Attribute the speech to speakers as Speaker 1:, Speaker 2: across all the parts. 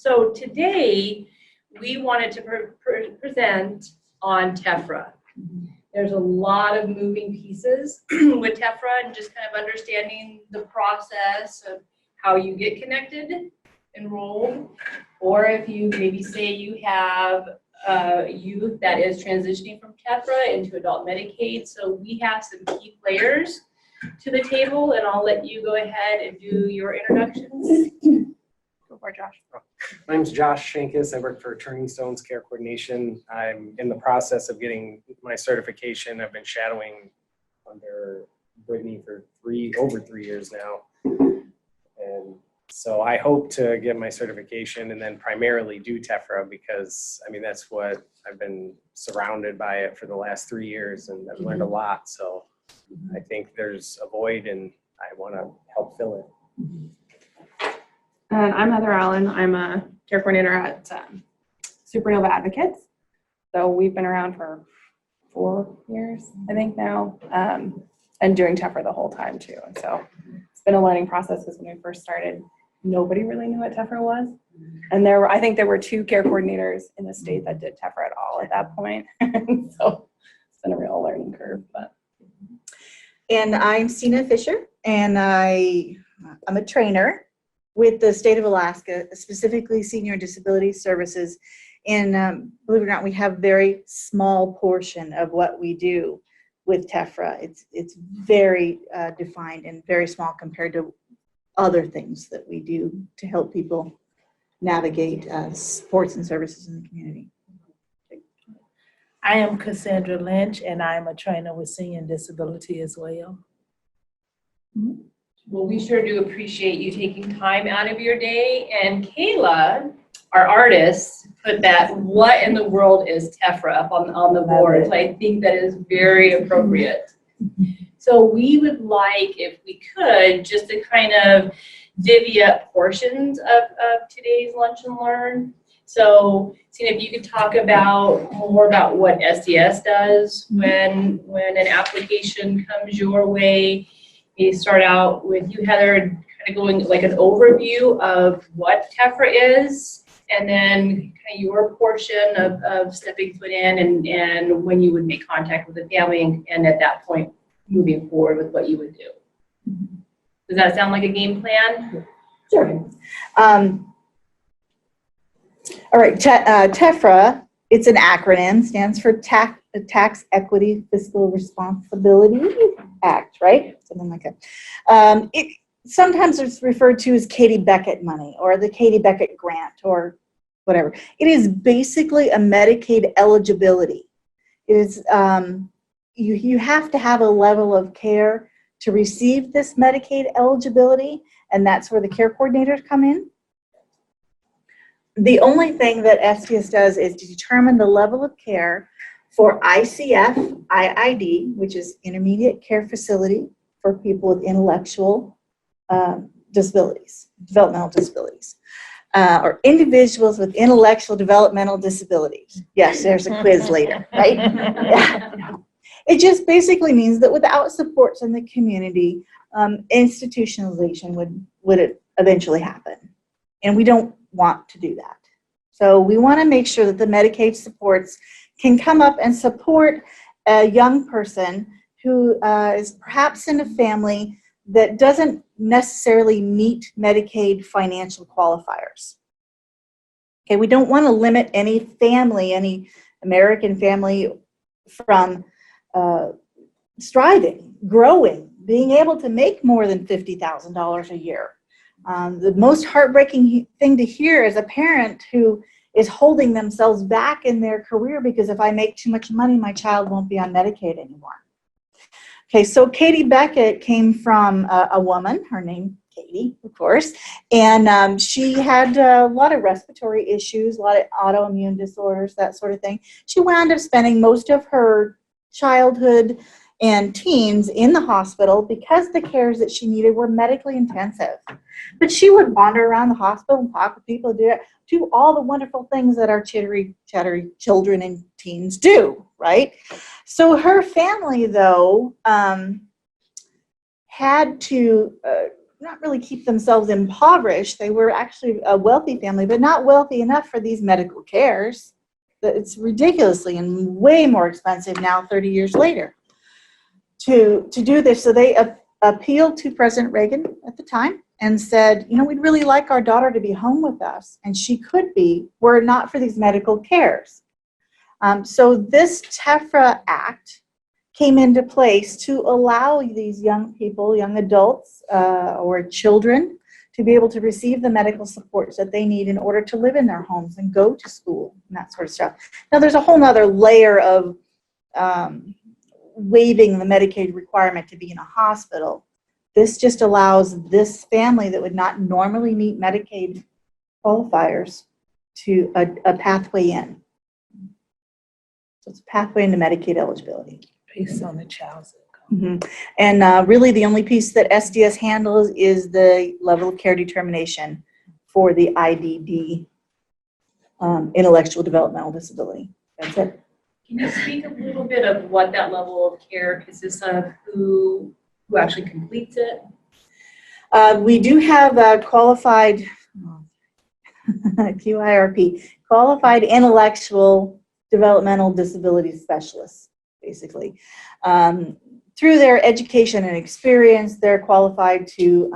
Speaker 1: So today, we wanted to present on TEFRA. There's a lot of moving pieces with TEFRA and just kind of understanding the process of how you get connected, enrolled, or if you maybe say you have youth that is transitioning from TEFRA into adult Medicaid. So we have some key players to the table, and I'll let you go ahead and do your introductions. Go for it, Josh.
Speaker 2: My name's Josh Shankus. I work for Turning Stones Care Coordination. I'm in the process of getting my certification. I've been shadowing under Brittany for over 3 years now. And so I hope to get my certification and then primarily do TEFRA because, I mean, that's what I've been surrounded by it for the last 3 years, and I've learned a lot. So I think there's a void and I want to help fill it.
Speaker 3: And I'm Heather Allen. I'm a care coordinator at Supernova Advocates. So we've been around for 4 years, I think now, and doing TEFRA the whole time too. And so it's been a learning process because when we first started, nobody really knew what TEFRA was. And I think there were 2 care coordinators in the state that did TEFRA at all at that point. So it's been a real learning curve.
Speaker 4: And I'm Sina Fisher, and I'm a trainer with the state of Alaska, specifically Senior Disability Services. And believe it or not, we have a very small portion of what we do with TEFRA. It's very defined and very small compared to other things that we do to help people navigate supports and services in the community.
Speaker 5: I am Cassandra Lynch, and I'm a trainer with Senior Disability as well.
Speaker 1: Well, we sure do appreciate you taking time out of your day. And Kayla, our artist, put that "what in the world is TEFRA" up on the board. So I think that is very appropriate. So we would like, if we could, just to kind of divvy up portions of today's Lunch and Learn. So, Sina, if you could talk more about what SDS does when an application comes your way. You start out with you, Heather, kind of going like an overview of what TEFRA is, and then kind of your portion of stepping foot in and when you would make contact with the family, and at that point, moving forward with what you would do. Does that sound like a game plan?
Speaker 4: Sure. All right, TEFRA, it's an acronym, stands for Tax Equity Fiscal Responsibility Act, right? Something like that. Sometimes it's referred to as Katie Beckett money or the Katie Beckett grant or whatever. It is basically a Medicaid eligibility. It is, you have to have a level of care to receive this Medicaid eligibility, and that's where the care coordinators come in. The only thing that SDS does is to determine the level of care for ICF, IID, which is Intermediate Care Facility for people with intellectual disabilities, developmental disabilities, or individuals with intellectual developmental disabilities. Yes, there's a quiz later, right? Yeah. It just basically means that without supports in the community, institutionalization would eventually happen. And we don't want to do that. So we want to make sure that the Medicaid supports can come up and support a young person who is perhaps in a family that doesn't necessarily meet Medicaid financial qualifiers. Okay, we don't want to limit any family, any American family from striving, growing, being able to make more than $50,000 a year. The most heartbreaking thing to hear is a parent who is holding themselves back in their career because if I make too much money, my child won't be on Medicaid anymore. Okay, so Katie Beckett came from a woman, her name Katie, of course, and she had a lot of respiratory issues, a lot of autoimmune disorders, that sort of thing. She wound up spending most of her childhood and teens in the hospital because the cares that she needed were medically intensive. But she would wander around the hospital and talk with people, do all the wonderful things that our chattery children and teens do, right? So her family, though, had to not really keep themselves impoverished. They were actually a wealthy family, but not wealthy enough for these medical cares. It's ridiculously and way more expensive now, 30 years later, to do this. So they appealed to President Reagan at the time and said, you know, we'd really like our daughter to be home with us, and she could be were it not for these medical cares. So this TEFRA Act came into place to allow these young people, young adults, or children to be able to receive the medical supports that they need in order to live in their homes and go to school and that sort of stuff. Now, there's a whole nother layer of waiving the Medicaid requirement to be in a hospital. This just allows this family that would not normally meet Medicaid qualifiers to a pathway in. So it's a pathway into Medicaid eligibility.
Speaker 5: Based on the child's income.
Speaker 4: Mm-hmm. And really the only piece that SDS handles is the level of care determination for the IDD, intellectual developmental disability. That's it.
Speaker 1: Can you speak a little bit of what that level of care consists of, who actually completes it?
Speaker 4: We do have qualified QIRP, qualified intellectual developmental disability specialists, basically. Through their education and experience, they're qualified to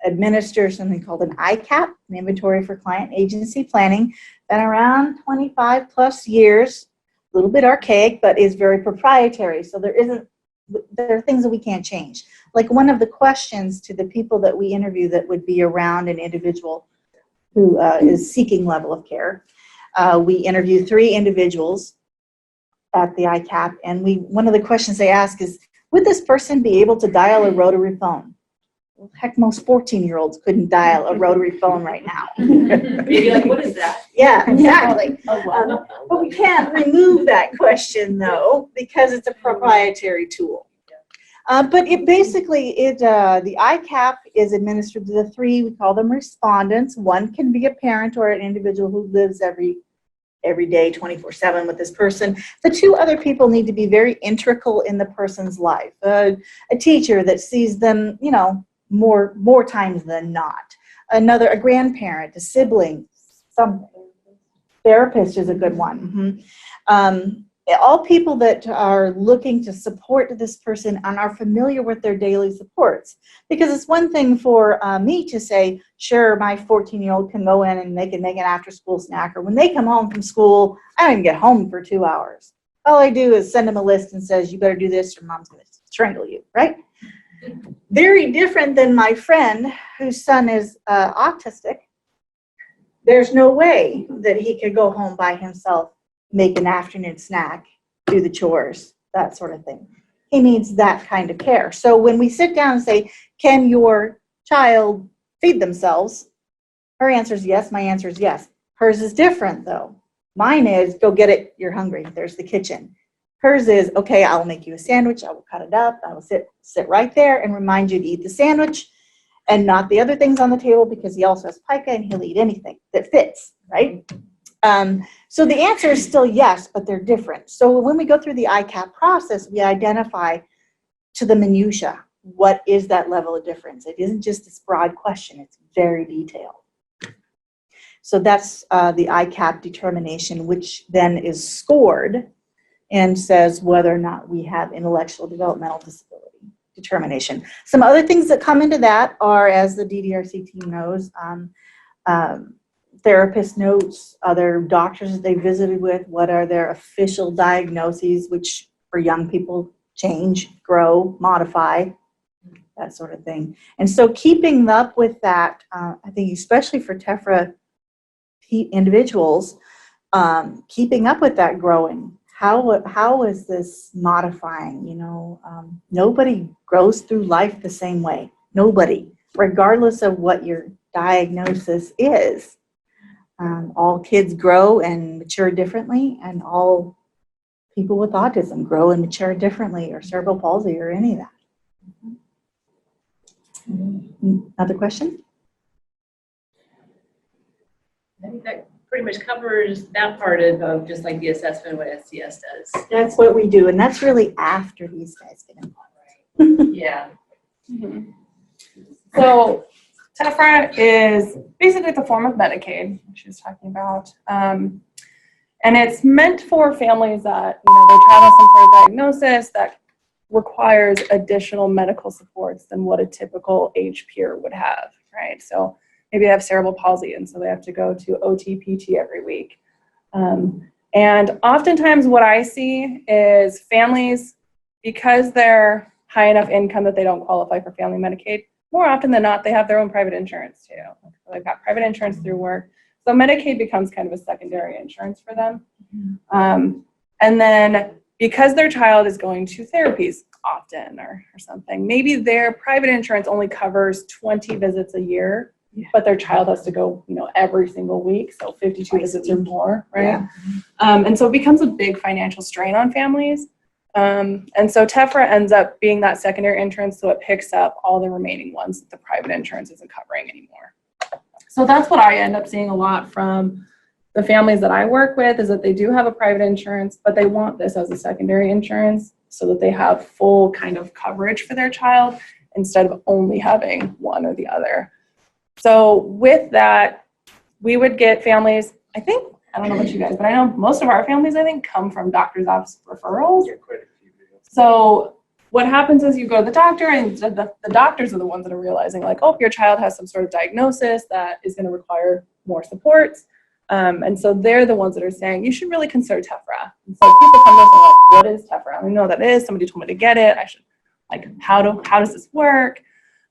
Speaker 4: administer something called an ICAP, an Inventory for Client Agency Planning. Been around 25 plus years, a little bit archaic, but is very proprietary. So there are things that we can't change. Like one of the questions to the people that we interview that would be around an individual who is seeking level of care, we interview 3 individuals at the ICAP, and one of the questions they ask is, would this person be able to dial a rotary phone? Well, heck, most 14-year-olds couldn't dial a rotary phone right now.
Speaker 1: Maybe like, what is that?
Speaker 4: Yeah, exactly.
Speaker 1: Oh,
Speaker 4: But we can't remove that question, though, because it's a proprietary tool. But it basically, the ICAP is administered to the 3, we call them respondents. One can be a parent or an individual who lives every day, 24/7 with this person. The 2 other people need to be very integral in the person's life. A teacher that sees them, you know, more times than not. A grandparent, a sibling, some therapist is a good one. Mm-hmm. All people that are looking to support this person and are familiar with their daily supports. Because it's one thing for me to say, sure, my 14-year-old can go in and make an after-school snack, or when they come home from school, I don't even get home for 2 hours. All I do is send them a list and says, you better do this or mom's going to strangle you, right? Very different than my friend whose son is autistic. There's no way that he could go home by himself, make an afternoon snack, do the chores, that sort of thing. He needs that kind of care. So when we sit down and say, can your child feed themselves? Her answer is yes, my answer is yes. Hers is different though. Mine is, go get it, you're hungry, there's the kitchen. Hers is, okay, I'll make you a sandwich, I will cut it up, I will sit right there and remind you to eat the sandwich and not the other things on the table, because he also has pica and he'll eat anything that fits, right? So the answer is still yes, but they're different. So when we go through the ICAP process, we identify to the minutia, what is that level of difference? It isn't just this broad question, it's very detailed. So that's the ICAP determination, which then is scored and says whether or not we have intellectual developmental disability determination. Some other things that come into that are, as the DDRC team knows, therapist notes, other doctors they visited with, what are their official diagnoses, which for young people change, grow, modify, that sort of thing. And so keeping up with that, I think especially for TEFRA individuals, keeping up with that growing. How is this modifying? You know, nobody grows through life the same way. Nobody, regardless of what your diagnosis is. All kids grow and mature differently, and all people with autism grow and mature differently, or cerebral palsy, or any of that. Another question?
Speaker 1: I think that pretty much covers that part of just like the assessment of what SDS does.
Speaker 4: That's what we do, and that's really after these guys get involved.
Speaker 1: Yeah.
Speaker 3: Mm-hmm. So TEFRA is basically it's a form of Medicaid, which she was talking about. And it's meant for families that, their child has some sort of diagnosis that requires additional medical supports than what a typical age peer would have, right? So maybe they have cerebral palsy, and so they have to go to OT-PT every week. And oftentimes what I see is families, because they're high enough income that they don't qualify for family Medicaid, more often than not, they have their own private insurance too. They've got private insurance through work. So Medicaid becomes kind of a secondary insurance for them. And then because their child is going to therapies often or something, maybe their private insurance only covers 20 visits a year, but their child has to go, every single week. So 52 visits or more, right?
Speaker 4: Yeah.
Speaker 3: And so it becomes a big financial strain on families. And so TEFRA ends up being that secondary insurance, so it picks up all the remaining ones that the private insurance isn't covering anymore. So that's what I end up seeing a lot from the families that I work with, is that they do have a private insurance, but they want this as a secondary insurance so that they have full kind of coverage for their child instead of only having one or the other. So with that, we would get families, I don't know about you guys, but I know most of our families, come from doctor's office referrals.
Speaker 2: Yeah, quite a few do.
Speaker 3: So what happens is you go to the doctor, and the doctors are the ones that are realizing, like, oh, your child has some sort of diagnosis that is going to require more supports. And so they're the ones that are saying, you should really consider TEFRA. And so people come to us and are like, what is TEFRA? I don't know what that is. Somebody told me to get it. I should, how does this work?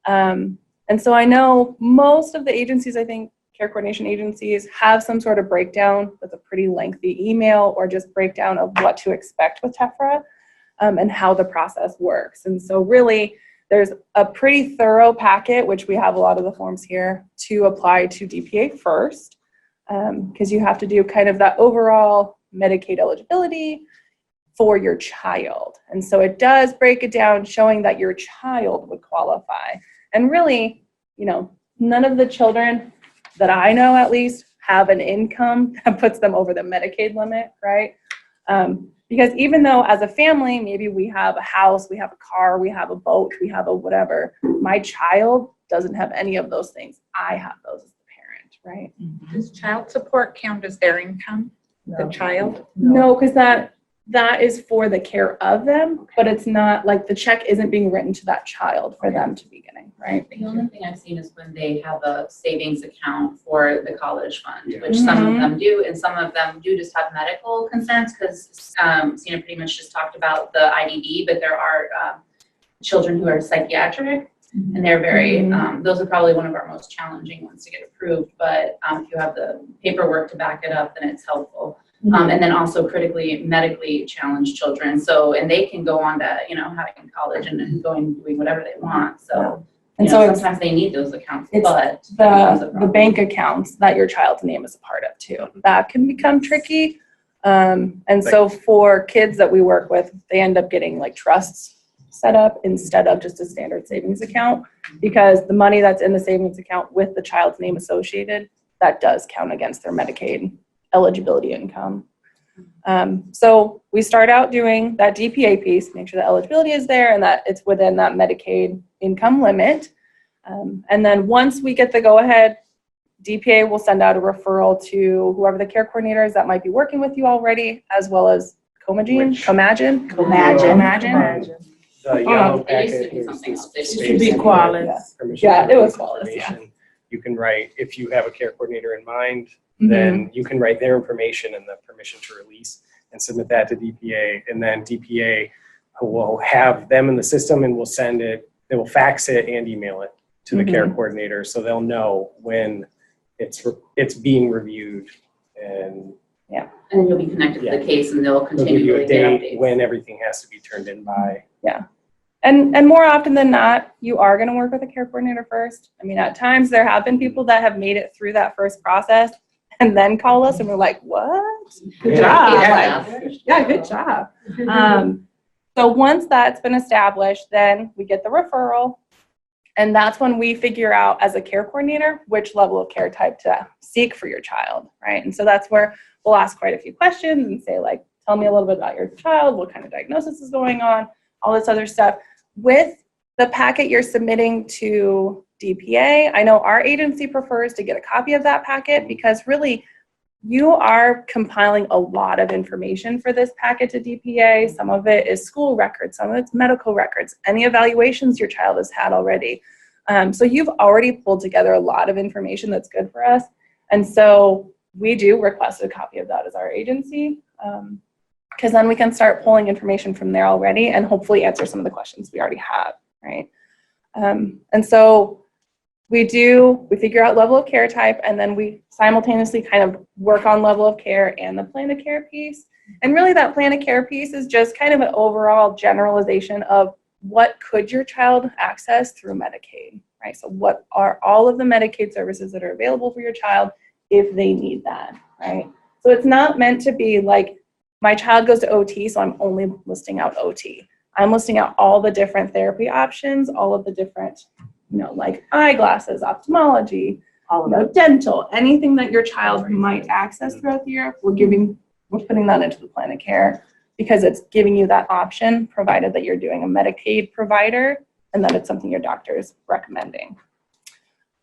Speaker 3: And so I know most of the agencies, care coordination agencies, have some sort of breakdown with a pretty lengthy email or just breakdown of what to expect with TEFRA and how the process works. And so really, there's a pretty thorough packet, which we have a lot of the forms here, to apply to DPA first, because you have to do kind of that overall Medicaid eligibility for your child. And so it does break it down, showing that your child would qualify. And really, none of the children that I know, at least, have an income that puts them over the Medicaid limit, right? Because even though as a family, maybe we have a house, we have a car, we have a boat, we have a whatever, my child doesn't have any of those things. I have those as the parent, right?
Speaker 6: Does child support count as their income, the child?
Speaker 3: No, because that is for the care of them, but it's not like the check isn't being written to that child for them to be getting, right?
Speaker 7: The only thing I've seen is when they have a savings account for the college fund, which some of them do, and some of them do just have medical concerns, because Sina pretty much just talked about the IDD, but there are children who are psychiatric, and they're very, those are probably one of our most challenging ones to get approved, but if you have the paperwork to back it up, then it's helpful. And then also critically medically challenged children. So, and they can go on to, having college and doing whatever they want. So,
Speaker 3: and so
Speaker 7: sometimes they need those accounts,
Speaker 3: it's
Speaker 7: but
Speaker 3: the bank accounts that your child's name is a part of too. That can become tricky. And so for kids that we work with, they end up getting like trusts set up instead of just a standard savings account, because the money that's in the savings account with the child's name associated, that does count against their Medicaid eligibility income. So we start out doing that DPA piece, make sure the eligibility is there and that it's within that Medicaid income limit. And then once we get the go-ahead, DPA will send out a referral to whoever the care coordinators that might be working with you already, as well as Comagene.
Speaker 2: The yellow
Speaker 7: It used to
Speaker 2: packet,
Speaker 7: be
Speaker 2: here's
Speaker 7: something
Speaker 2: the
Speaker 7: else. It
Speaker 2: space
Speaker 5: should be
Speaker 2: and
Speaker 5: Qualis.
Speaker 2: permission
Speaker 3: Yeah,
Speaker 2: to
Speaker 3: it was
Speaker 2: release
Speaker 3: Qualis, yeah.
Speaker 2: information. You can write, if you have a care coordinator in mind, then you can write their information and the permission to release and submit that to DPA. And then DPA will have them in the system and will send it, they will fax it and email it to the care coordinator, so they'll know when it's being reviewed. And
Speaker 7: and then you'll be connected to the case, and they'll
Speaker 2: they'll give you
Speaker 7: continually
Speaker 2: a
Speaker 7: get
Speaker 2: date
Speaker 7: updates.
Speaker 2: when everything has to be turned in by.
Speaker 3: And more often than not, you are going to work with a care coordinator first. I mean, at times there have been people that have made it through that first process and then call us and we're like, what? Good job. Yeah, good job. So once that's been established, then we get the referral. And that's when we figure out as a care coordinator which level of care type to seek for your child, right? And so that's where we'll ask quite a few questions and say, like, tell me a little bit about your child, what kind of diagnosis is going on, all this other stuff. With the packet you're submitting to DPA. I know our agency prefers to get a copy of that packet because really you are compiling a lot of information for this packet to DPA. Some of it is school records, some of it's medical records, any evaluations your child has had already. So you've already pulled together a lot of information that's good for us. And so we do request a copy of that as our agency, because then we can start pulling information from there already and hopefully answer some of the questions we already have, right? And so we figure out level of care type, and then we simultaneously kind of work on level of care and the plan of care piece. And really that plan of care piece is just kind of an overall generalization of what could your child access through Medicaid, right? So what are all of the Medicaid services that are available for your child if they need that, right? So it's not meant to be like, my child goes to OT, so I'm only listing out OT. I'm listing out all the different therapy options, all of the different, like eyeglasses, ophthalmology, dental, anything that your child might access throughout the year, we're putting that into the plan of care because it's giving you that option, provided that you're doing a Medicaid provider and that it's something your doctor is recommending.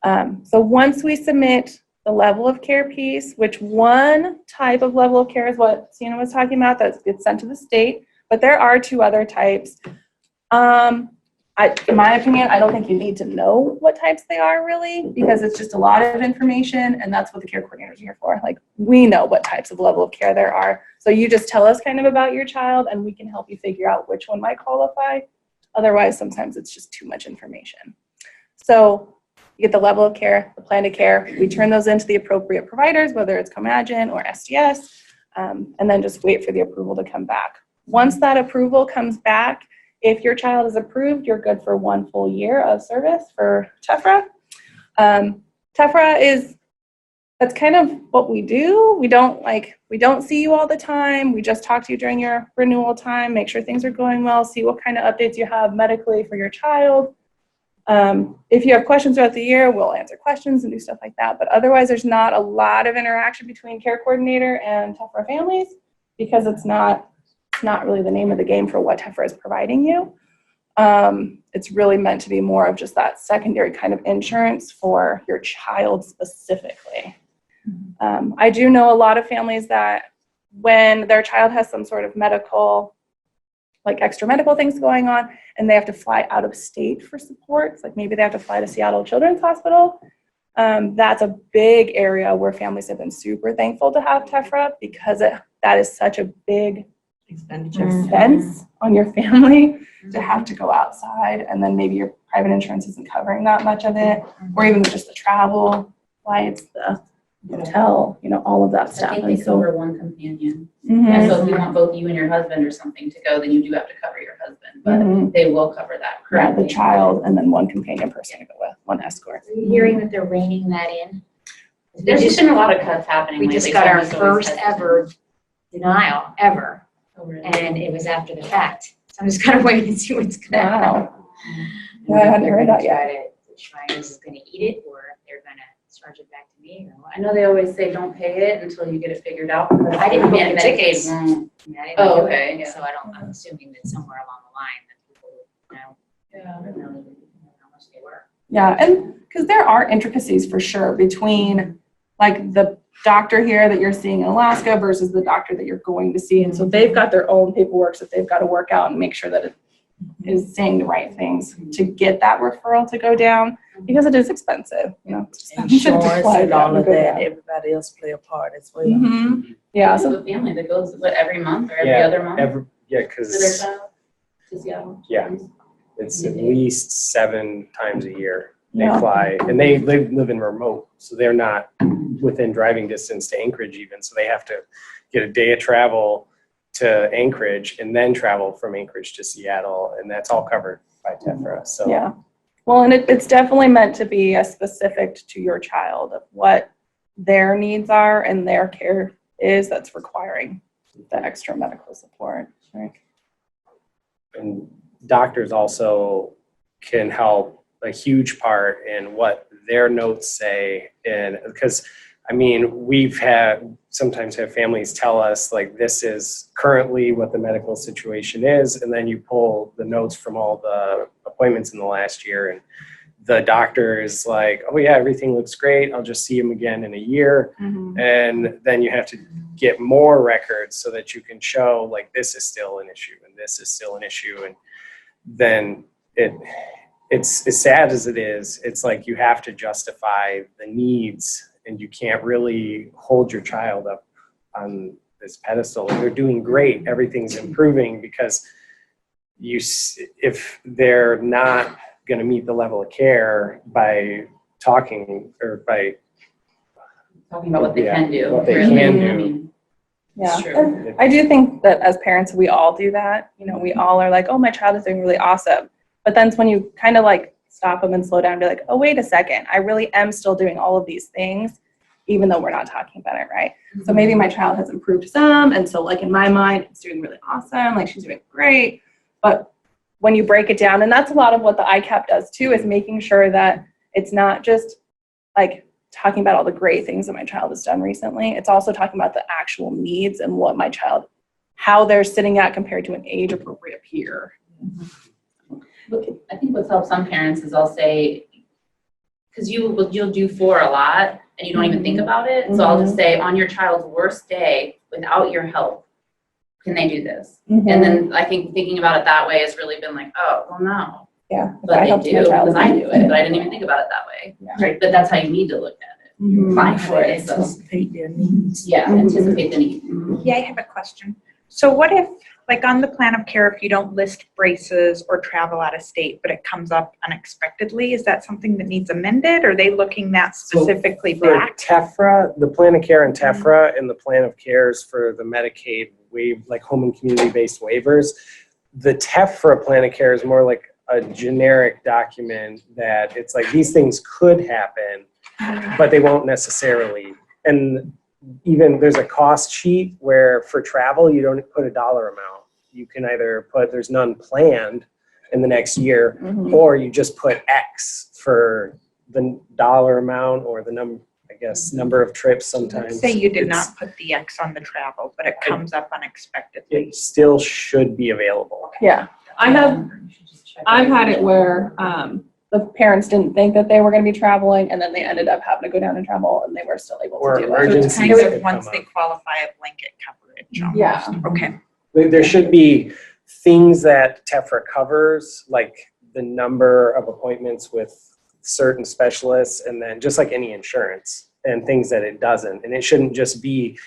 Speaker 3: So once we submit the level of care piece, which one type of level of care is what Sienna was talking about, that gets sent to the state, but there are 2 other types. In my opinion, I don't think you need to know what types they are really, because it's just a lot of information, and that's what the care coordinators are here for. Like, we know what types of level of care there are. So you just tell us kind of about your child, and we can help you figure out which one might qualify. Otherwise, sometimes it's just too much information. So you get the level of care, the plan of care. We turn those into the appropriate providers, whether it's Comagin or SDS, and then just wait for the approval to come back. Once that approval comes back, if your child is approved, you're good for 1 full year of service for TEFRA. TEFRA that's kind of what we do. We don't see you all the time. We just talk to you during your renewal time, make sure things are going well, see what kind of updates you have medically for your child. If you have questions throughout the year, we'll answer questions and do stuff like that. But otherwise, there's not a lot of interaction between care coordinator and TEFRA families because it's not really the name of the game for what TEFRA is providing you. It's really meant to be more of just that secondary kind of insurance for your child specifically. I do know a lot of families that when their child has some sort of medical, like extra medical things going on, and they have to fly out of state for supports, like maybe they have to fly to Seattle Children's Hospital, that's a big area where families have been super thankful to have TEFRA because that is such a big expense on your family to have to go outside, and then maybe your private insurance isn't covering that much of it, or even just the travel flights, the hotel, all of that stuff.
Speaker 7: I think they cover 1 companion.
Speaker 3: Mhm.
Speaker 7: Yeah, so if you want both you and your husband or something to go, then you do have to cover your husband, but they will cover that.
Speaker 3: Yeah,
Speaker 7: Currently.
Speaker 3: the child, and then 1 companion person to go with, 1 escort.
Speaker 8: Are you hearing that they're reining that in?
Speaker 7: There's just been a lot of cuts happening
Speaker 8: We
Speaker 7: lately.
Speaker 8: just got
Speaker 7: so
Speaker 8: our
Speaker 7: I'm just always
Speaker 8: first
Speaker 7: hesitant.
Speaker 8: ever denial, ever,
Speaker 7: Oh, really?
Speaker 8: and it was after the fact. So I'm just kind of waiting to see what's gonna happen.
Speaker 3: Wow. Yeah, I hadn't heard that yet.
Speaker 8: The Shriners is gonna eat it, or if they're gonna charge it back to me, or what.
Speaker 7: I know they always say don't pay it until you get it figured out. Because
Speaker 8: I didn't book the
Speaker 7: Medicaid
Speaker 8: tickets.
Speaker 7: won't.
Speaker 8: I mean, I didn't
Speaker 7: Oh,
Speaker 8: do
Speaker 7: okay,
Speaker 8: it,
Speaker 7: yeah.
Speaker 8: so I'm assuming that somewhere along the line that people,
Speaker 7: Yeah, I don't know how much they were.
Speaker 3: Yeah, and because there are intricacies for sure between like the doctor here that you're seeing in Alaska versus the doctor that you're going to see. And so they've got their own paperwork that they've got to work out and make sure that it is saying the right things to get that referral to go down, because it is expensive, it's just-
Speaker 5: Insurance and all of
Speaker 3: go
Speaker 5: that,
Speaker 3: down.
Speaker 5: everybody else play a part as well.
Speaker 3: Mhm. Yeah,
Speaker 7: So
Speaker 3: so
Speaker 7: the family that goes, what, every month or every
Speaker 2: Yeah,
Speaker 7: other month? For their
Speaker 2: because
Speaker 7: child to Seattle?
Speaker 2: Yeah. it's at least 7 times a year they
Speaker 3: Yeah.
Speaker 2: fly, and they live in remote, so they're not within driving distance to Anchorage even, so they have to get a day of travel to Anchorage and then travel from Anchorage to Seattle, and that's all covered by TEFRA. So
Speaker 3: yeah. Well, and it's definitely meant to be as specific to your child of what their needs are and their care is that's requiring the extra medical support, right?
Speaker 2: and doctors also can help a huge part in what their notes say, and because we've sometimes have families tell us like, this is currently what the medical situation is, and then you pull the notes from all the appointments in the last year, and the doctor is like, oh yeah, everything looks great. I'll just see him again in a year. And then you have to get more records so that you can show like this is still an issue and this is still an issue. And then it's as sad as it is, it's like you have to justify the needs and you can't really hold your child up on this pedestal. They're doing great. Everything's improving because if they're not going to meet the level of care by talking or by
Speaker 7: Talking about what they can do.
Speaker 2: what they
Speaker 7: really.
Speaker 2: can do.
Speaker 7: I mean,
Speaker 3: Yeah.
Speaker 7: it's true.
Speaker 3: And I do think that as parents, we all do that. You know, we all are like, oh, my child is doing really awesome. But then it's when you kind of like stop them and slow down and be like, oh, wait a second. I really am still doing all of these things, even though we're not talking about it, right? So maybe my child has improved some. And so like in my mind, it's doing really awesome. Like she's doing great. But when you break it down, and that's a lot of what the ICAP does too, is making sure that it's not just like talking about all the great things that my child has done recently. It's also talking about the actual needs and what my child, how they're sitting at compared to an age appropriate peer.
Speaker 7: I think what's helped some parents is I'll say, because you'll do 4 a lot and you don't even think about it. So I'll just say, on your child's worst day, without your help, can they do this? And then I think thinking about it that way has really been like, oh, well, no.
Speaker 3: Yeah.
Speaker 7: But they do, because I do it, but I didn't even think about it that way.
Speaker 3: Yeah.
Speaker 7: Right, but that's how you need to look at it.
Speaker 3: Mhm.
Speaker 7: Plan for it, so,
Speaker 5: Anticipate their needs.
Speaker 7: yeah, anticipate the need.
Speaker 6: Yeah, I have a question. So what if, like on the plan of care, if you don't list braces or travel out of state, but it comes up unexpectedly, is that something that needs amended? Or are they looking that specifically
Speaker 2: For
Speaker 6: back?
Speaker 2: TEFRA, the plan of care in TEFRA and the plan of cares for the Medicaid like home and community-based waivers, the TEFRA plan of care is more like a generic document that it's like these things could happen, but they won't necessarily. And even there's a cost sheet where for travel, you don't put a dollar amount. You can either put there's none planned in the next year, or you just put X for the dollar amount or the number of trips sometimes.
Speaker 6: Say you did
Speaker 2: It's-
Speaker 6: not put the X on the travel, but it comes up unexpectedly.
Speaker 2: It still should be available.
Speaker 3: Yeah. I've had it where the parents didn't think that they were going to be traveling, and then they ended up having to go down and travel, and they were still able
Speaker 2: Or
Speaker 3: to do
Speaker 6: So
Speaker 3: it.
Speaker 6: it's
Speaker 2: emergencies
Speaker 6: kind
Speaker 2: could
Speaker 6: of once
Speaker 2: come
Speaker 6: they
Speaker 2: up.
Speaker 6: qualify a blanket coverage almost.
Speaker 3: Yeah.
Speaker 6: Okay.
Speaker 2: There should be things that TEFRA covers, like the number of appointments with certain specialists, and then just like any insurance, and things that it doesn't. And it shouldn't just be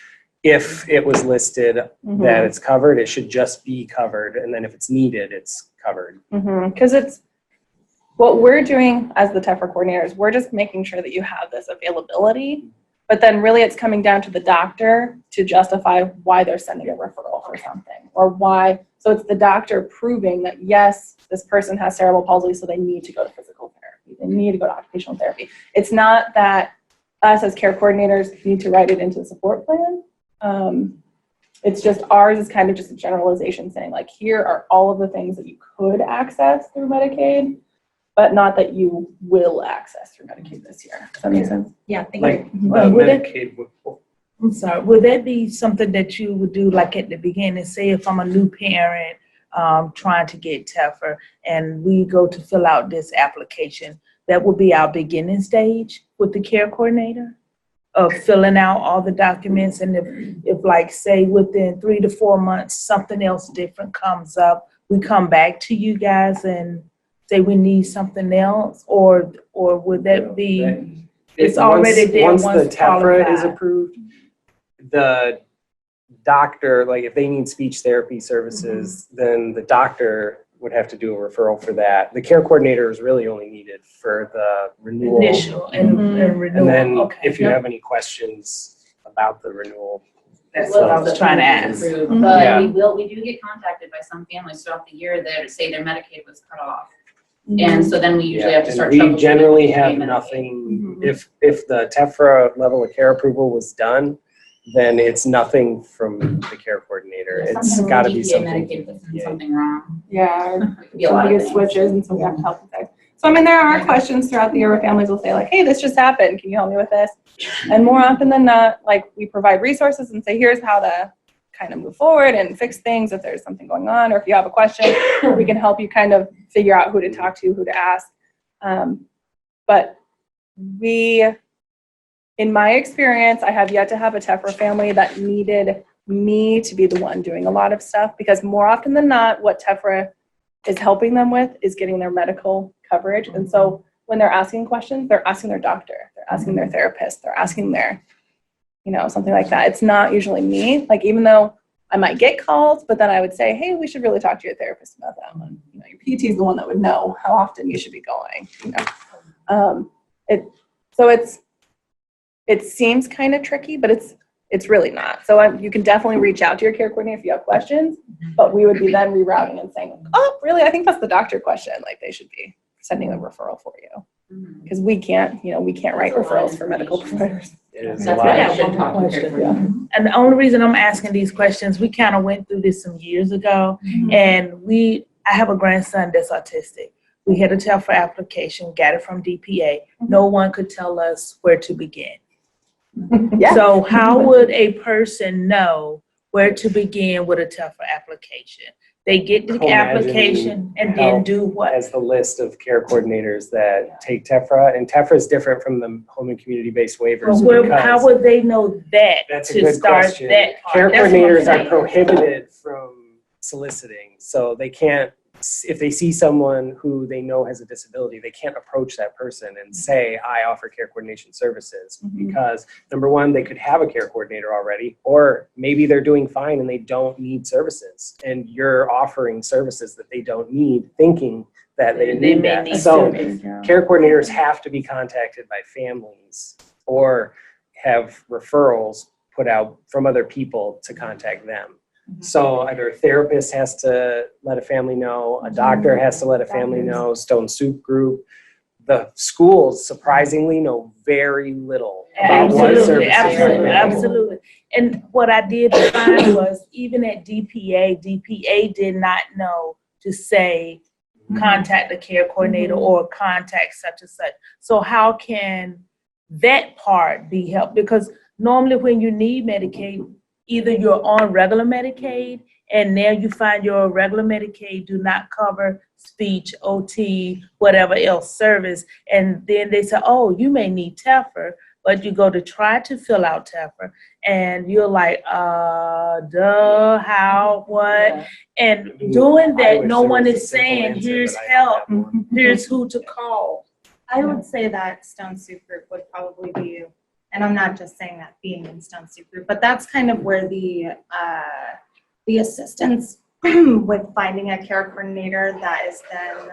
Speaker 2: if it was listed that it's covered, it should just be covered. And then if it's needed, it's covered.
Speaker 3: Because it's what we're doing as the TEFRA coordinators, we're just making sure that you have this availability, but then really it's coming down to the doctor to justify why they're sending a referral for something, or why. So it's the doctor proving that, yes, this person has cerebral palsy, so they need to go to physical therapy. They need to go to occupational therapy. It's not that us as care coordinators need to write it into the support plan. It's just ours is kind of just a generalization saying like, here are all of the things that you could access through Medicaid, but not that you will access through Medicaid this year. Does that make sense?
Speaker 6: Yeah, thank
Speaker 2: Like
Speaker 6: you.
Speaker 5: Would it-
Speaker 2: Medicaid,
Speaker 5: I'm sorry, would that be something that you would do like at the beginning? Say if I'm a new parent trying to get TEFRA and we go to fill out this application, that would be our beginning stage with the care coordinator of filling out all the documents. And if like say within 3 to 4 months, something else different comes up, we come back to you guys and say we need something else, or would that be, it's already there
Speaker 2: once the
Speaker 5: once
Speaker 2: TEFRA is
Speaker 5: qualified?
Speaker 2: approved, the doctor, like if they need speech therapy services, then the doctor would have to do a referral for that. The care coordinator is really only needed for the renewal.
Speaker 5: Initial and renewal?
Speaker 2: And then
Speaker 5: Okay.
Speaker 2: if you have any questions about the renewal.
Speaker 5: That's what I was trying to ask.
Speaker 2: Yeah.
Speaker 7: But we do get contacted by some families throughout the year that say their Medicaid was cut off. And so then we usually have to
Speaker 2: and
Speaker 7: start.
Speaker 2: we
Speaker 7: troubleshooting
Speaker 2: generally
Speaker 7: with
Speaker 2: have
Speaker 7: Medicaid.
Speaker 2: nothing, if the TEFRA level of care approval was done, then it's nothing from the care coordinator. It's
Speaker 7: Sometimes
Speaker 2: gotta
Speaker 7: the
Speaker 2: be
Speaker 7: GPA
Speaker 2: something.
Speaker 7: Medicaid puts in something wrong.
Speaker 3: Yeah.
Speaker 7: It could be a lot
Speaker 3: Somebody
Speaker 7: of
Speaker 3: gets
Speaker 7: things.
Speaker 3: switches, and so we have to help with that. So, I mean, there are questions throughout the year where families will say like, hey, this just happened. Can you help me with this? And more often than not, like we provide resources and say, here's how to kind of move forward and fix things if there's something going on, or if you have a question, we can help you kind of figure out who to talk to, who to ask. But in my experience, I have yet to have a TEFRA family that needed me to be the one doing a lot of stuff, because more often than not, what TEFRA is helping them with is getting their medical coverage. And so when they're asking questions, they're asking their doctor, they're asking their therapist, they're asking their, something like that. It's not usually me. Like, even though I might get calls, but then I would say, hey, we should really talk to your therapist about that one. Your PT is the one that would know how often you should be going. It seems kind of tricky, but it's really not. So you can definitely reach out to your care coordinator if you have questions, but we would be then rerouting and saying, oh, really? I think that's the doctor question. Like, they should be sending a referral for you. Because we can't write referrals for medical providers.
Speaker 2: It is a
Speaker 7: That's
Speaker 2: lot.
Speaker 7: why I should talk to her.
Speaker 3: Yeah.
Speaker 5: And the only reason I'm asking these questions, we kind of went through this some years ago, and I have a grandson that's autistic. We had a TEFRA application, got it from DPA. No one could tell us where to begin.
Speaker 3: Yeah.
Speaker 5: So how would a person know where to begin with a TEFRA application? They get the application and then do what?
Speaker 2: As the list of care coordinators that take TEFRA, and TEFRA is different from the home and community-based waivers.
Speaker 5: Well,
Speaker 2: because
Speaker 5: how would they know that
Speaker 2: that's a
Speaker 5: to
Speaker 2: good
Speaker 5: start
Speaker 2: question.
Speaker 5: that part?
Speaker 2: Care
Speaker 5: That's what I'm
Speaker 2: coordinators are
Speaker 5: saying.
Speaker 2: prohibited from soliciting, so they can't, if they see someone who they know has a disability, they can't approach that person and say, I offer care coordination services, because number one, they could have a care coordinator already, or maybe they're doing fine and they don't need services, and you're offering services that they don't need, thinking that they
Speaker 5: They
Speaker 2: need
Speaker 5: may
Speaker 2: that.
Speaker 5: need
Speaker 2: So
Speaker 5: service.
Speaker 2: care coordinators have to be contacted by families or have referrals put out from other people to contact them. So either a therapist has to let a family know, a doctor has to let a family know, Stone Soup Group. The schools surprisingly know very little about what services are available.
Speaker 5: Absolutely. And what I did find was, even at DPA did not know to say, contact the care coordinator or contact such and such. So how can that part be helped? Because normally when you need Medicaid, either you're on regular Medicaid and now you find your regular Medicaid do not cover speech, OT, whatever else service. And then they say, oh, you may need TEFRA, but you go to try to fill out TEFRA and you're like, how, what? And doing
Speaker 2: I
Speaker 5: that,
Speaker 2: wish
Speaker 5: no
Speaker 2: there
Speaker 5: one
Speaker 2: was a
Speaker 5: is
Speaker 2: simple
Speaker 5: saying,
Speaker 2: answer,
Speaker 5: here's
Speaker 2: but I don't
Speaker 5: help,
Speaker 2: have one.
Speaker 5: here's who to call.
Speaker 9: I would say that Stone Soup Group would probably be, and I'm not just saying that being in Stone Soup Group, but that's kind of where the assistance with finding a care coordinator that is then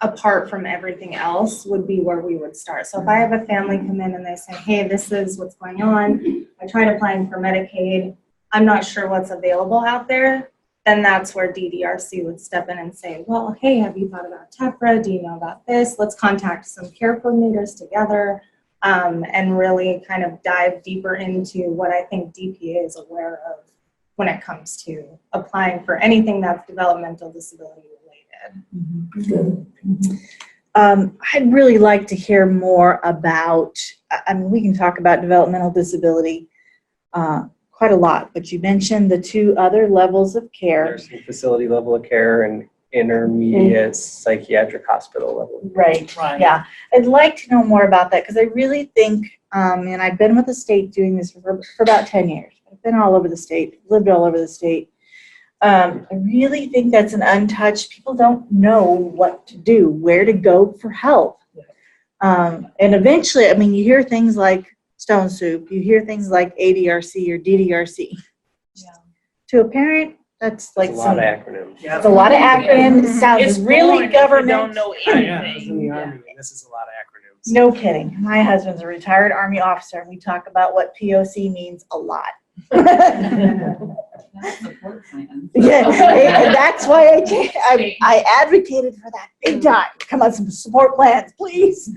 Speaker 9: apart from everything else would be where we would start. So if I have a family come in and they say, hey, this is what's going on, I tried applying for Medicaid, I'm not sure what's available out there, then that's where DDRC would step in and say, well, hey, have you thought about TEFRA? Do you know about this? Let's contact some care coordinators together and really kind of dive deeper into what I think DPA is aware of when it comes to applying for anything that's developmental disability related.
Speaker 4: I'd really like to hear more about, we can talk about developmental disability quite a lot, but you mentioned the two other levels of care.
Speaker 2: Nursing facility level of care and intermediate psychiatric hospital level.
Speaker 4: Right. Yeah. I'd like to know more about that, because I really think, and I've been with the state doing this for about 10 years. I've been all over the state, lived all over the state. I really think that's an untouched, people don't know what to do, where to go for help. And eventually, you hear things like Stone Soup, you hear things like ADRC or DDRC. Yeah. To a parent, that's like
Speaker 2: It's a lot of acronyms.
Speaker 4: it's a lot of acronyms. It sounds
Speaker 5: It's
Speaker 4: really
Speaker 5: boring if you
Speaker 4: government.
Speaker 5: don't know
Speaker 2: Yeah,
Speaker 5: anything.
Speaker 2: in the Army, this is a lot of acronyms.
Speaker 4: No kidding. My husband's a retired Army officer, and we talk about what POC means a lot.
Speaker 7: Support plan.
Speaker 4: Yeah, and that's why I advocated for that big time. Come on, some support plans, please.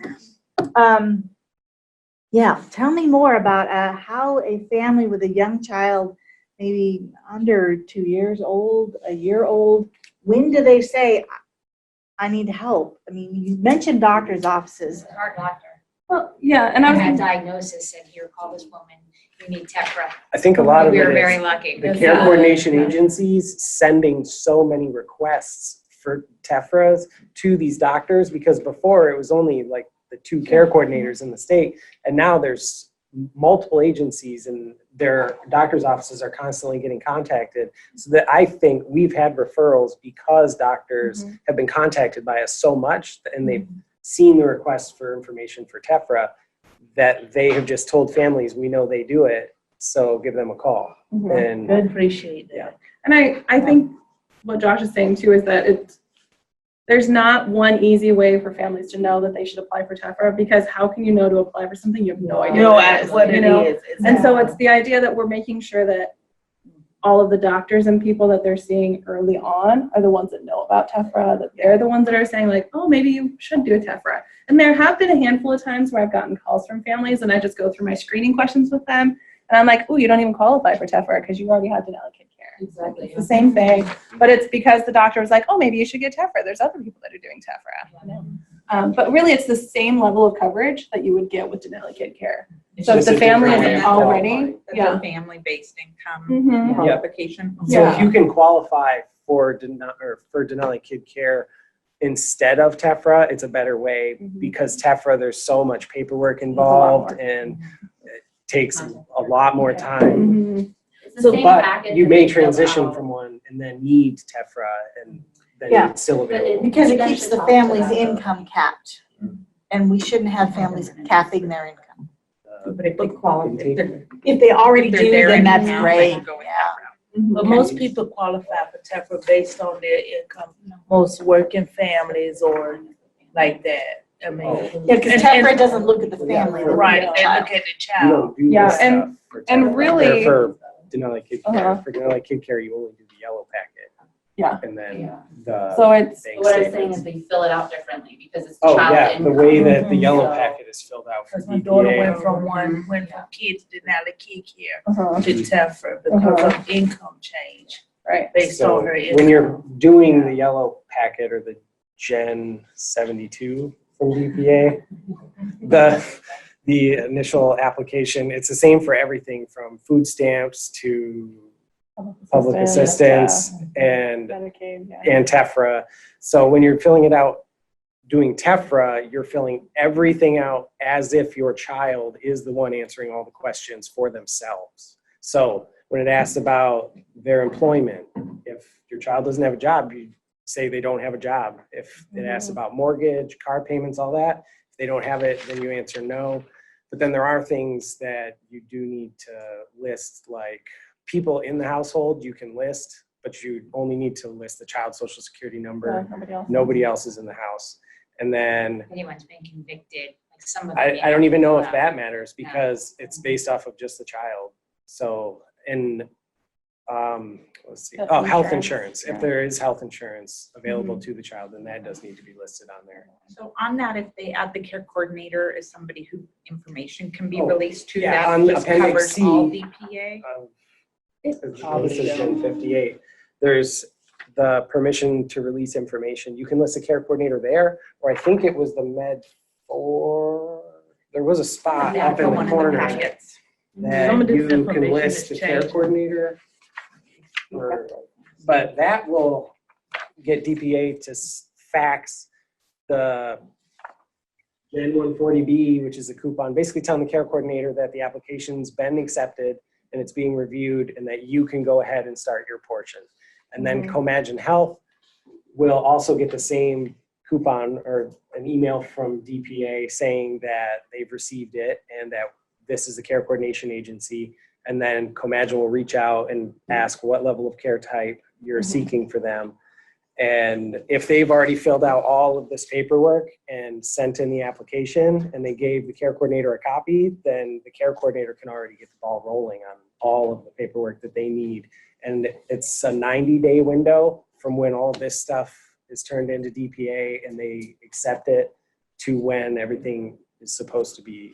Speaker 4: Yeah, tell me more about how a family with a young child, maybe under 2 years old, a year old, when do they say, I need help? You mentioned doctor's offices.
Speaker 8: Our doctor.
Speaker 3: Well, yeah, and
Speaker 8: I
Speaker 3: I was
Speaker 8: had diagnosis and here, call this woman, you need TEFRA.
Speaker 2: I think a lot of
Speaker 8: We
Speaker 2: it
Speaker 8: were very
Speaker 2: is
Speaker 8: lucky.
Speaker 2: the care coordination agencies sending so many requests for TEFRAs to these doctors, because before it was only like the 2 care coordinators in the state, and now there's multiple agencies and their doctors' offices are constantly getting contacted. So that I think we've had referrals because doctors have been contacted by us so much, and they've seen the request for information for TEFRA, that they have just told families, we know they do it, so give them a call. And
Speaker 5: I appreciate that.
Speaker 2: Yeah.
Speaker 3: And I think what Josh is saying too is that there's not one easy way for families to know that they should apply for TEFRA, because how can you know to apply for something you have no idea
Speaker 5: No,
Speaker 3: what it is,
Speaker 5: what
Speaker 3: you
Speaker 5: it
Speaker 3: know?
Speaker 5: is.
Speaker 3: And so it's the idea that we're making sure that all of the doctors and people that they're seeing early on are the ones that know about TEFRA, that they're the ones that are saying like, oh, maybe you should do a TEFRA. And there have been a handful of times where I've gotten calls from families and I just go through my screening questions with them. And I'm like, oh, you don't even qualify for TEFRA because you already have Denali Kid Care.
Speaker 7: Exactly.
Speaker 3: It's the same thing, but it's because the doctor was like, oh, maybe you should get TEFRA. There's other people that are doing TEFRA. But really, it's the same level of coverage that you would get with Denali Kid Care. So if
Speaker 2: just
Speaker 3: the
Speaker 2: a
Speaker 3: family
Speaker 2: different way
Speaker 3: is
Speaker 2: of
Speaker 3: already,
Speaker 6: That's a family-based income
Speaker 3: Mhm.
Speaker 6: qualification.
Speaker 2: So if
Speaker 3: Yeah.
Speaker 2: you can qualify for Denali Kid Care instead of TEFRA, it's a better way, because TEFRA, there's so much paperwork involved
Speaker 3: more.
Speaker 2: and it takes a lot more time.
Speaker 3: Mhm.
Speaker 7: It's the
Speaker 2: So,
Speaker 7: same
Speaker 2: but
Speaker 7: package
Speaker 2: you
Speaker 7: that
Speaker 2: may
Speaker 7: they fill
Speaker 2: transition
Speaker 7: out.
Speaker 2: from one and then need TEFRA, and then
Speaker 4: Yeah.
Speaker 2: it's still
Speaker 7: But
Speaker 2: available.
Speaker 4: Because it
Speaker 7: you guys
Speaker 4: keeps
Speaker 7: should
Speaker 4: the
Speaker 7: talk to
Speaker 4: family's
Speaker 7: that, though.
Speaker 4: income capped. And we shouldn't have families capping their income.
Speaker 6: But if they qualify, if they're
Speaker 4: If they already
Speaker 6: If they're
Speaker 4: do,
Speaker 6: there
Speaker 4: then
Speaker 6: in
Speaker 4: that's
Speaker 6: town,
Speaker 4: great.
Speaker 6: they can go in
Speaker 4: Yeah.
Speaker 6: that
Speaker 3: Mhm.
Speaker 5: But most people qualify for TEFRA based on their income, most working families or like that. I mean.
Speaker 4: Yeah, because TEFRA doesn't look at the family. they look
Speaker 5: Right,
Speaker 4: at the
Speaker 5: they
Speaker 4: child.
Speaker 5: look at the
Speaker 2: You
Speaker 5: child.
Speaker 2: don't do
Speaker 3: Yeah,
Speaker 2: this
Speaker 3: and-
Speaker 2: stuff for
Speaker 3: and
Speaker 2: TEFRA.
Speaker 3: really-
Speaker 2: Or for Denali Kid Care.
Speaker 3: Uh-huh.
Speaker 2: For Denali Kid Care, you only do the yellow packet.
Speaker 3: Yeah.
Speaker 2: And then
Speaker 7: Yeah.
Speaker 2: the
Speaker 3: So it's,
Speaker 2: bank
Speaker 7: What I'm saying
Speaker 2: statements.
Speaker 7: is they fill it out differently because it's
Speaker 2: Oh,
Speaker 7: child
Speaker 2: yeah,
Speaker 7: income.
Speaker 2: the way that the yellow
Speaker 7: So-
Speaker 2: packet is filled out for
Speaker 5: Because my daughter
Speaker 2: DPA.
Speaker 5: went from kids to now the kid care
Speaker 3: uh-huh,
Speaker 5: to TEFRA because of income change
Speaker 3: right.
Speaker 5: based
Speaker 2: So
Speaker 5: on her
Speaker 2: when
Speaker 5: income.
Speaker 2: you're doing the yellow packet or the Gen 72 from DPA, the initial application, it's the same for everything from food stamps to public assistance and
Speaker 3: Medicaid, yeah.
Speaker 2: and TEFRA. So when you're filling it out, doing TEFRA, you're filling everything out as if your child is the one answering all the questions for themselves. So when it asks about their employment, if your child doesn't have a job, you say they don't have a job. If it asks about mortgage, car payments, all that, if they don't have it, then you answer no. But then there are things that you do need to list, like people in the household you can list, but you only need to list the child's social security number.
Speaker 3: Nobody else.
Speaker 2: Nobody else is in the house. And then
Speaker 8: Anyone's been convicted, like somebody.
Speaker 2: I don't even know if that matters, because it's based off of just the child. So, and let's see,
Speaker 3: Health
Speaker 2: health
Speaker 3: insurance.
Speaker 2: insurance. If there is health insurance available to the child, then that does need to be listed on there.
Speaker 6: So on that, if they add the care coordinator as somebody who information can be
Speaker 2: Oh,
Speaker 6: released to,
Speaker 2: yeah,
Speaker 6: that
Speaker 2: on
Speaker 6: just
Speaker 2: Appendix
Speaker 6: covers
Speaker 2: C.
Speaker 6: all DPA?
Speaker 2: This is Gen 58. There's the permission to release information. You can list a care coordinator there, or I think it was the Med 4. There was a spot
Speaker 6: Yeah,
Speaker 2: up in
Speaker 6: the
Speaker 2: the
Speaker 6: one
Speaker 2: corner
Speaker 6: packets.
Speaker 2: that
Speaker 5: Some of this
Speaker 2: you can
Speaker 5: information
Speaker 2: list the
Speaker 5: is
Speaker 2: care
Speaker 5: changing.
Speaker 2: coordinator. But that will get DPA to fax the Gen 140B, which is a coupon, basically telling the care coordinator that the application's been accepted and it's being reviewed and that you can go ahead and start your portion. And then Comagine Health will also get the same coupon or an email from DPA saying that they've received it and that this is the care coordination agency. And then Comagine will reach out and ask what level of care type you're seeking for them. And if they've already filled out all of this paperwork and sent in the application and they gave the care coordinator a copy, then the care coordinator can already get the ball rolling on all of the paperwork that they need. And it's a 90-day window from when all this stuff is turned into DPA and they accept it to when everything is supposed to be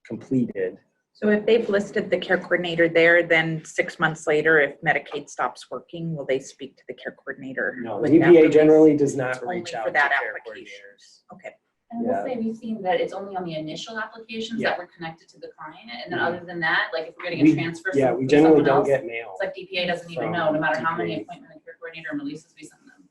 Speaker 2: completed.
Speaker 6: So if they've listed the care coordinator there, then 6 months later, if Medicaid stops working, will they speak to the care coordinator?
Speaker 2: No,
Speaker 6: with that
Speaker 2: DPA
Speaker 6: release?
Speaker 2: generally does not
Speaker 6: Only
Speaker 2: reach
Speaker 6: for
Speaker 2: out to
Speaker 6: that
Speaker 2: care
Speaker 6: application.
Speaker 2: coordinators.
Speaker 6: Okay.
Speaker 7: And we'll say we've seen that it's only on the initial applications
Speaker 2: Yeah.
Speaker 7: that we're connected to the client, and then other than that, like if we're getting a
Speaker 2: We-
Speaker 7: transfer
Speaker 2: Yeah,
Speaker 7: from
Speaker 2: we generally
Speaker 7: someone
Speaker 2: don't
Speaker 7: else,
Speaker 2: get mail.
Speaker 7: it's like DPA doesn't even
Speaker 2: from
Speaker 7: know, no matter how many
Speaker 2: DPA.
Speaker 7: appointment the care coordinator and releases we send them.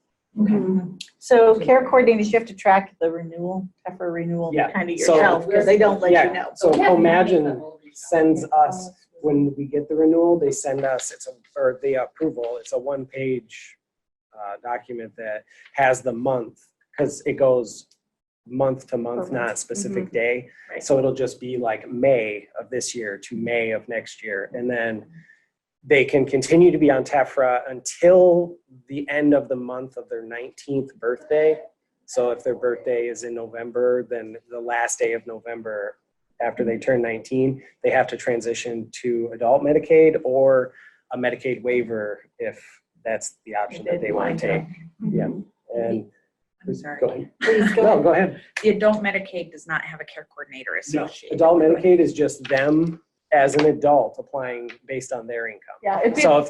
Speaker 4: So care coordinators, you have to track the renewal, TEFRA renewal,
Speaker 2: Yeah,
Speaker 4: kind of
Speaker 2: so-
Speaker 4: yourself, because they don't let
Speaker 2: Yeah,
Speaker 4: you know.
Speaker 2: So Comagine sends us, when we get the renewal, they send us, or the approval, it's a one-page document that has the month, because it goes month to month, not specific day.
Speaker 3: Right.
Speaker 2: So it'll just be like May of this year to May of next year. And then they can continue to be on TEFRA until the end of the month of their 19th birthday. So if their birthday is in November, then the last day of November after they turn 19, they have to transition to adult Medicaid or a Medicaid waiver if that's the option that they want to take. Yeah. And
Speaker 6: I'm sorry.
Speaker 2: go ahead.
Speaker 4: Please go
Speaker 2: No,
Speaker 4: ahead.
Speaker 2: go ahead.
Speaker 6: The adult Medicaid does not have a care coordinator
Speaker 2: No,
Speaker 6: associated.
Speaker 2: adult Medicaid is just them as an adult applying based on their income.
Speaker 3: Yeah,
Speaker 2: So if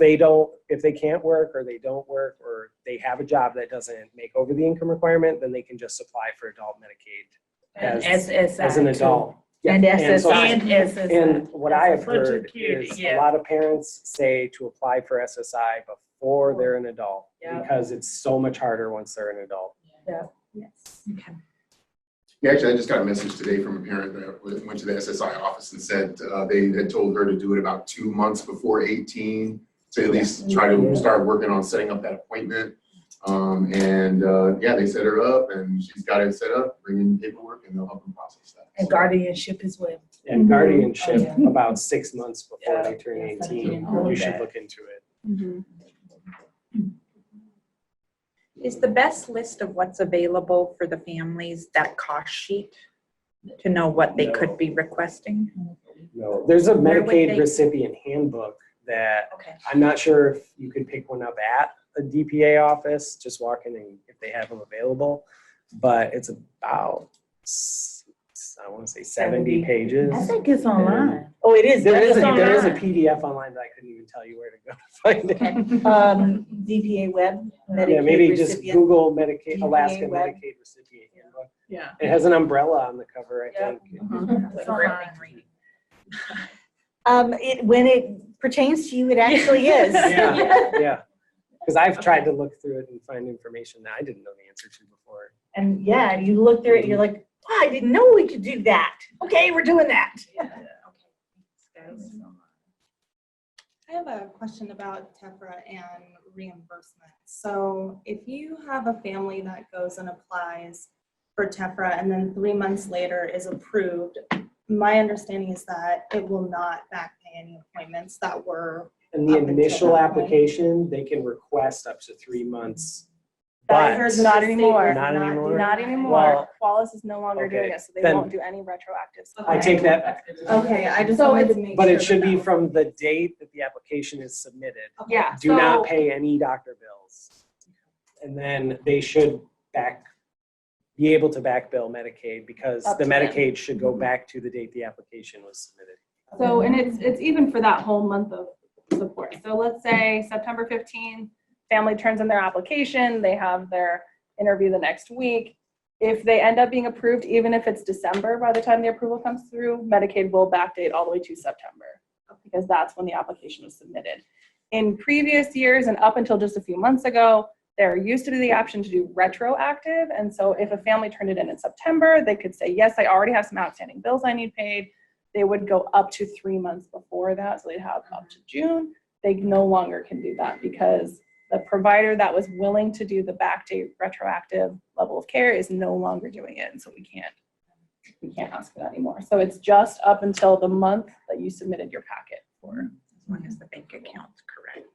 Speaker 2: they can't work or they don't work or they have a job that doesn't make over the income requirement, then they can just apply for adult Medicaid
Speaker 5: And
Speaker 2: as
Speaker 5: SSI
Speaker 2: an
Speaker 5: too.
Speaker 2: adult. Yeah,
Speaker 4: And
Speaker 2: so-
Speaker 4: SSI.
Speaker 5: And SSI.
Speaker 2: And what I have
Speaker 5: Social
Speaker 2: heard
Speaker 5: Security,
Speaker 2: is
Speaker 5: yeah.
Speaker 2: a lot of parents say to apply for SSI before they're an adult
Speaker 5: Yeah.
Speaker 2: because it's so much harder once they're an adult.
Speaker 3: Yes.
Speaker 10: Yeah, actually, I just got a message today from a parent that went to the SSI office and said they had told her to do it about 2 months before 18, to at least try to start working on setting up that appointment. Yeah, they set her up and she's got it set up, bring in paperwork, and they'll help them process that.
Speaker 5: And guardianship as well.
Speaker 2: And guardianship,
Speaker 5: Oh, yeah.
Speaker 2: about 6 months before
Speaker 5: Yeah.
Speaker 2: they turn
Speaker 5: Yeah,
Speaker 2: 18,
Speaker 5: something
Speaker 2: you should
Speaker 5: like
Speaker 2: look into it.
Speaker 6: Is the best list of what's available for the families that cost sheet to know what they could be requesting?
Speaker 2: No, there's a
Speaker 6: Where would
Speaker 2: Medicaid
Speaker 6: they-
Speaker 2: recipient handbook that
Speaker 6: Okay.
Speaker 2: I'm not sure if you could pick one up at a DPA office, just walk in and if they have them available. But it's about, I want to say 70 pages.
Speaker 5: I think it's online.
Speaker 4: Oh, it is.
Speaker 2: There is
Speaker 5: It's
Speaker 2: a
Speaker 5: online.
Speaker 2: PDF online, but I couldn't even tell you where to go to find it.
Speaker 4: DPA web,
Speaker 2: Yeah,
Speaker 4: Medicaid
Speaker 2: maybe just
Speaker 4: recipient.
Speaker 2: Google Medicaid,
Speaker 4: DPA
Speaker 2: Alaska
Speaker 4: web.
Speaker 2: Medicaid recipient handbook.
Speaker 5: Yeah.
Speaker 2: It has an umbrella on the cover, I think.
Speaker 5: It's online.
Speaker 4: When it pertains to you, it actually is.
Speaker 2: Yeah. Because I've tried to look through it and find information that I didn't know the answer to before.
Speaker 4: And yeah, you look through it, you're like, oh, I didn't know we could do that. Okay, we're doing that.
Speaker 9: I have a question about TEFRA and reimbursement. So if you have a family that goes and applies for TEFRA and then 3 months later is approved, my understanding is that it will not back pay any appointments that were.
Speaker 2: In the
Speaker 9: Up until
Speaker 2: initial
Speaker 9: that point.
Speaker 2: application, they can request up to 3 months.
Speaker 3: I
Speaker 2: But
Speaker 3: heard not anymore.
Speaker 2: Not anymore?
Speaker 3: Not anymore.
Speaker 2: Well,
Speaker 3: Qualis is no longer doing
Speaker 2: okay,
Speaker 3: it, so they
Speaker 2: then-
Speaker 3: won't do any retroactive stuff.
Speaker 2: I take that,
Speaker 9: Okay, I just
Speaker 3: So
Speaker 9: wanted to
Speaker 3: it's-
Speaker 9: make
Speaker 2: but
Speaker 9: sure
Speaker 2: it should
Speaker 9: that
Speaker 2: be
Speaker 9: that was-
Speaker 2: from the date that the application is submitted.
Speaker 3: Yeah.
Speaker 2: Do not pay any doctor bills. And then they should be able to back bill Medicaid because
Speaker 3: Up
Speaker 2: the
Speaker 3: to them.
Speaker 2: Medicaid should go back to the date the application was submitted.
Speaker 3: So, and it's even for that whole month of support. So let's say September 15, family turns in their application, they have their interview the next week. If they end up being approved, even if it's December, by the time the approval comes through, Medicaid will backdate all the way to September because that's when the application was submitted. In previous years and up until just a few months ago, there used to be the option to do retroactive. And so if a family turned it in September, they could say, yes, I already have some outstanding bills I need paid. They would go up to 3 months before that. So they'd have up to June. They no longer can do that because the provider that was willing to do the backdate retroactive level of care is no longer doing it. And so we can't ask for that anymore. So it's just up until the month that you submitted your packet for.
Speaker 6: As long as the bank account's correct.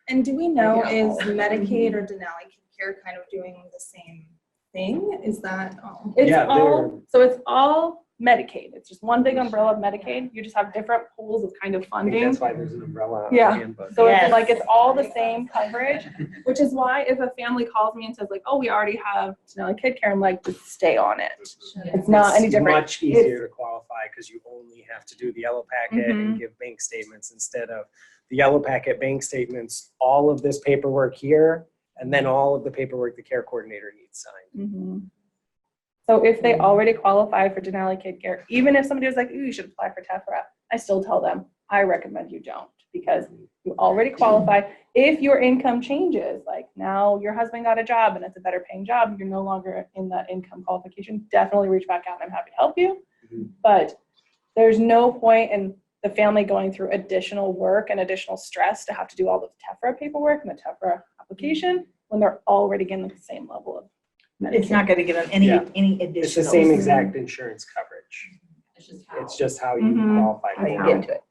Speaker 9: And do we know,
Speaker 3: Yeah.
Speaker 9: is Medicaid or Denali Care kind of doing the same thing? Is that,
Speaker 3: It's
Speaker 2: Yeah,
Speaker 3: all, so it's all Medicaid. It's just one big umbrella of Medicaid. You just have different pools of kind of
Speaker 2: I think
Speaker 3: funding.
Speaker 2: that's why there's an umbrella on the
Speaker 3: Yeah.
Speaker 2: handbook.
Speaker 3: So
Speaker 4: Yes.
Speaker 3: it's like, it's all the same coverage, which is why if a family calls me and says like, oh, we already have Denali Kid Care, I'm like, just stay on it. It's not any different.
Speaker 2: Much easier to qualify because you only have to do the yellow packet and give bank statements instead of the yellow packet bank statements, all of this paperwork here, and then all of the paperwork the care coordinator needs signed.
Speaker 3: Mhm. So if they already qualify for Denali Kid Care, even if somebody was like, ooh, you should apply for TEFRA, I still tell them, I recommend you don't because you already qualify. If your income changes, like now your husband got a job and it's a better paying job, you're no longer in that income qualification, definitely reach back out. I'm happy to help you. But there's no point in the family going through additional work and additional stress to have to do all the TEFRA paperwork and the TEFRA application when they're already getting the same level of Medicaid.
Speaker 5: It's not gonna give them any
Speaker 2: Yeah.
Speaker 5: additional.
Speaker 2: It's the same exact insurance coverage.
Speaker 7: It's just how.
Speaker 2: It's just how you
Speaker 3: Mhm.
Speaker 2: qualify
Speaker 3: That's
Speaker 2: for
Speaker 3: how.
Speaker 2: it.
Speaker 5: Into it.